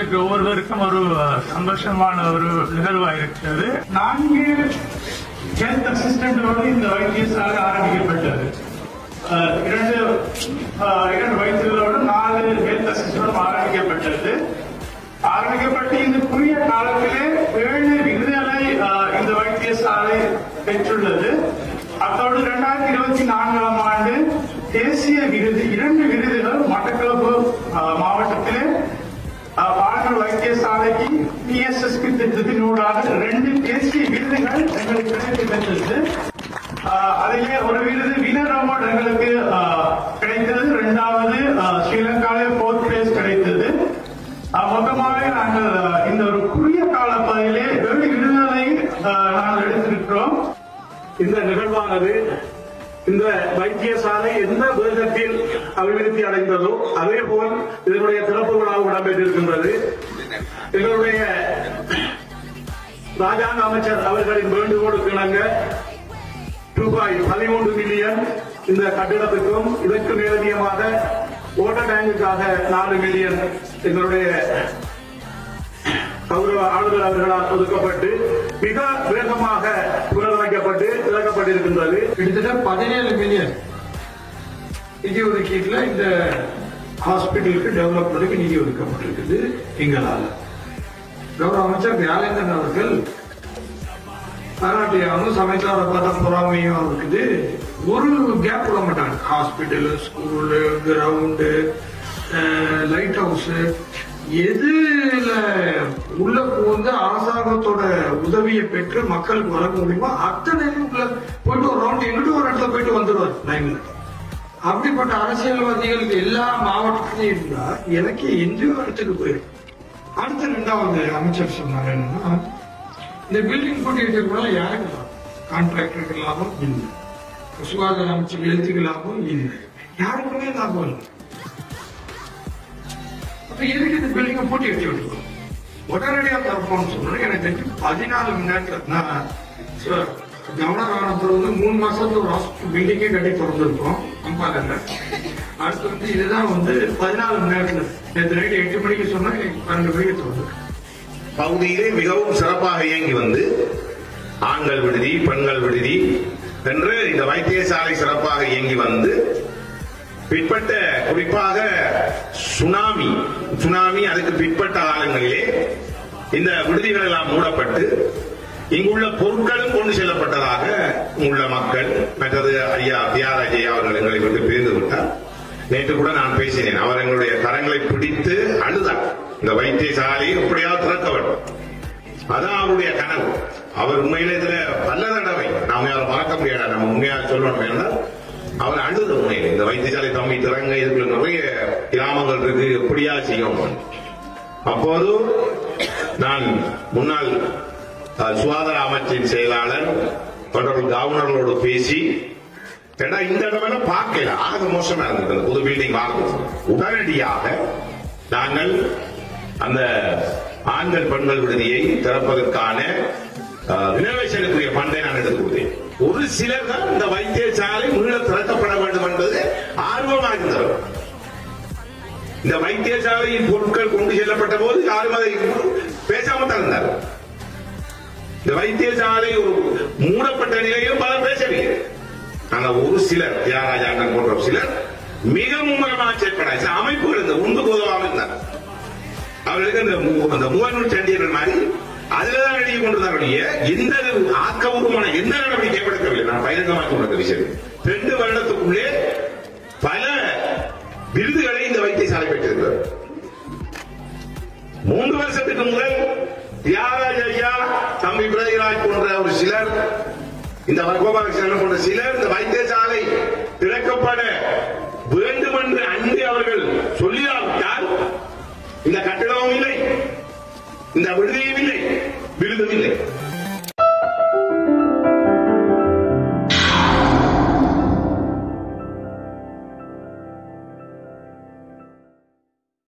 எங்களுக்கு ஒவ்வொருவருக்கும் ஒரு சந்தோஷமான ஒரு நிகழ்வாயிருக்கிறது. 4 ஹெல்த் அசிஸ்டன்டோடு இந்த வைத்தியசாலை ஆரம்பிக்கப்பட்டது. 2 வைத்தியர்களோடு 4 ஹெல்த் அசிஸ்டன்ட் ஆரம்பிக்கப்பட்டது. ஆரம்பிக்கப்பட்டு இந்த குறுகிய காலத்திலே 7 விருதுகளை இந்த வைத்தியசாலை பெற்றுள்ளது. அத்தோடு 2024ஆம் ஆண்டு தேசிய விருது 2 விருதுகள் மட்டக்களப்பு மாவட்டத்திலே பாலர் வைத்தியசாலைக்கு PSSP திட்டத்தினூடாக 2 தேசிய விருதுகள் எங்களுக்கு கிடைக்கப்பெற்றது. அதிலே ஒரு விருது வினர் அவார்டு எங்களுக்கு கிடைத்தது. 2வது ஸ்ரீலங்காவிலே 4th place கிடைத்தது. மொத்தமாக நாங்கள் இந்த ஒரு குறுகிய கால பகுதியிலே 7 விருதுகளை நாங்கள் எடுத்திருக்கிறோம். இந்த நிகழ்வானது இந்த வைத்தியசாலை எந்த வேகத்தில் அபிவிருத்தி அடைந்ததோ அதே போல் இதனுடைய திறப்பு விழாவும் இடம்பெற்றிருக்கின்றது. எங்களுடைய ராஜாங்க அமைச்சர் அவர்களின் வேண்டுகோளுக்கு இணங்க ரூபாய் 13 மில்லியன் இந்த கட்டிடத்துக்கும் இதற்கு மேலதிகமாக வாட்டர் டேங்குக்காக 4 மில்லியன் எங்களுடைய கௌரவ ஆளுநர் அவர்களால் ஒதுக்கப்பட்டு மிக வேகமாக புனரமைக்கப்பட்டு திறக்கப்பட்டிருக்கின்றது. கிட்டத்தட்ட 17 மில்லியன் நிதி ஒதுக்கீட்டுல இந்த ஹாஸ்பிட்டலுக்கு டெவலப்மெண்ட்டுக்கு நிதி ஒதுக்கப்பட்டிருக்குது. எங்களால் கௌரவ அமைச்சர் வியாழேந்திரன் அவர்கள் பாராட்டியாகவும் சமைச்சார பார்த்தா பொறாமையும் இருக்குது. ஒரு கேப் விட மாட்டாங்க. Hospital, school, ground, light house எதுல உள்ள போந்து அரசாங்கத்தோட உதவியை பெற்று மக்களுக்கு வழங்க முடியுமோ அத்தனை உள்ள போயிட்டு ஒரு ரவுண்ட் எங்கிட்ட ஒரு இடத்துல போயிட்டு வந்துடுவார் லைன்ல. அப்படிப்பட்ட அரசியல்வாதிகளுக்கு எல்லா மாவட்டத்திலையும் இருந்தா எனக்கு எந்த இடத்துக்கு போயிடும். அடுத்த 2வது அமைச்சர் சொன்னார் என்னன்னா, இந்த பில்டிங் போட்டி வச்சிருக்கனால யாருக்கு லாபம்? கான்ட்ராக்டருக்கு லாபம் இல்லை, சுகாதார அமைச்சர் எழுத்துக்கு லாபம் இல்லை, யாருக்குமே லாபம் இல்லை. எதுக்கு இந்த பில்டிங்க போட்டி வச்சு விட்டுருக்கோம்? உடனடியாக தரப்போம்னு சொன்னா எனக்கு தெரிஞ்சு 14 மணி நேரத்தில் நான் கவர்னர் ஆனப்போ 3 மாசத்துல ஒரு ஹாஸ்பிட்டல் பில்டிங்கே கட்டி திறந்துருக்கோம் அம்பாக்கல்ல. அடுத்து இதுதான் 14 மணி நேரத்தில் நேற்று நைட்டு 8 மணிக்கு சொன்னா 12 மணிக்கு திறந்துருக்கு. பகுதியிலே மிகவும் சிறப்பாக இயங்கி வந்து ஆண்கள் விடுதி, பெண்கள் விடுதி என்று இந்த வைத்தியசாலை சிறப்பாக இயங்கி வந்து பிற்பட்ட குறிப்பாக சுனாமி அதுக்கு பிற்பட்ட காலங்களிலே இந்த விடுதிகள் எல்லாம் மூடப்பட்டு இங்குள்ள பொருட்களும் கொண்டு செல்லப்பட்டதாக உள்ள மக்கள் மற்றது ஐயா தியாகராஜையா அவர்கள் எங்களை விட்டு பேர்ந்து விட்டார். நேற்று கூட நான் பேசினேன். அவர் எங்களுடைய கரங்களை பிடித்து அழுதார். இந்த வைத்தியசாலையை எப்படியாவது திறக்க வேண்டும், அதான் அவருடைய கனவு. அவர் உண்மையிலே இதுல பல தடவை நாம யாரும் மறக்க முடியாது. நம்ம உண்மையாக சொல்லணும் என்றால் அவர் அழுத உண்மையிலே இந்த வைத்தியசாலை தம்பி திறங்க, இதுக்குள்ள நிறைய கிராமங்கள் இருக்கு, எப்படியா செய்யும். அப்போது நான் முன்னாள் சுகாதார அமைச்சின் செயலாளர் கவர்னர்களோடு பேசி, ஏன்னா இந்த இடமெல்லாம் பார்க்கல, ஆக மோசமா இருந்தது புது பில்டிங் வாங்க. உடனடியாக நாங்கள் அந்த ஆண்கள் பெண்கள் விடுதியை திறப்பதற்கான ரினோவேஷனுக்குரிய பண்டை நான் எடுத்து கொடுத்தேன். ஒரு சிலர் தான் இந்த வைத்தியசாலை மீள திறக்கப்பட வேண்டும் என்பது ஆர்வமாக இருந்தவர். இந்த வைத்தியசாலையின் பொருட்கள் கொண்டு செல்லப்பட்ட போது யாரும் அதை பேசாமல் தான் இருந்தார். இந்த வைத்தியசாலை ஒரு மூடப்பட்ட நிலையிலும் பலர் பேசவில்லை. ஆனால் ஒரு சிலர், தியாகராஜ அண்ணன் போன்ற சிலர் மிக மும்முரமாக செயற்பட அமைப்புகள் இருந்த உண்டு போதவாமல் இருந்தார். அவர்களுக்கு அந்த மூவனூர் சண்டியர்கள் மாதிரி அதுலதான் எழுதி கொண்டிருந்தாருடைய எந்த ஆக்கபூர்வமான எந்த நடவடிக்கை எடுக்கவில்லை. நான் பகிரங்கமாக சொல்ற விஷயம் 2 வருடத்துக்குள்ளே பல விருதுகளை இந்த வைத்தியசாலை பெற்றிருக்கிறார். 3 வருஷத்துக்கு முதல் தியாகராஜ ஐயா, தம்பி பிரதிராஜ் போன்ற ஒரு சிலர், இந்த கோபாலகிருஷ்ணன் போன்ற சிலர் இந்த வைத்தியசாலை திறக்கப்பட வேண்டும் என்று அன்று அவர்கள் சொல்லியாவிட்டால் இந்த கட்டிடமும் இல்லை, இந்த விடுதியும் இல்லை, விருதும் இல்லை.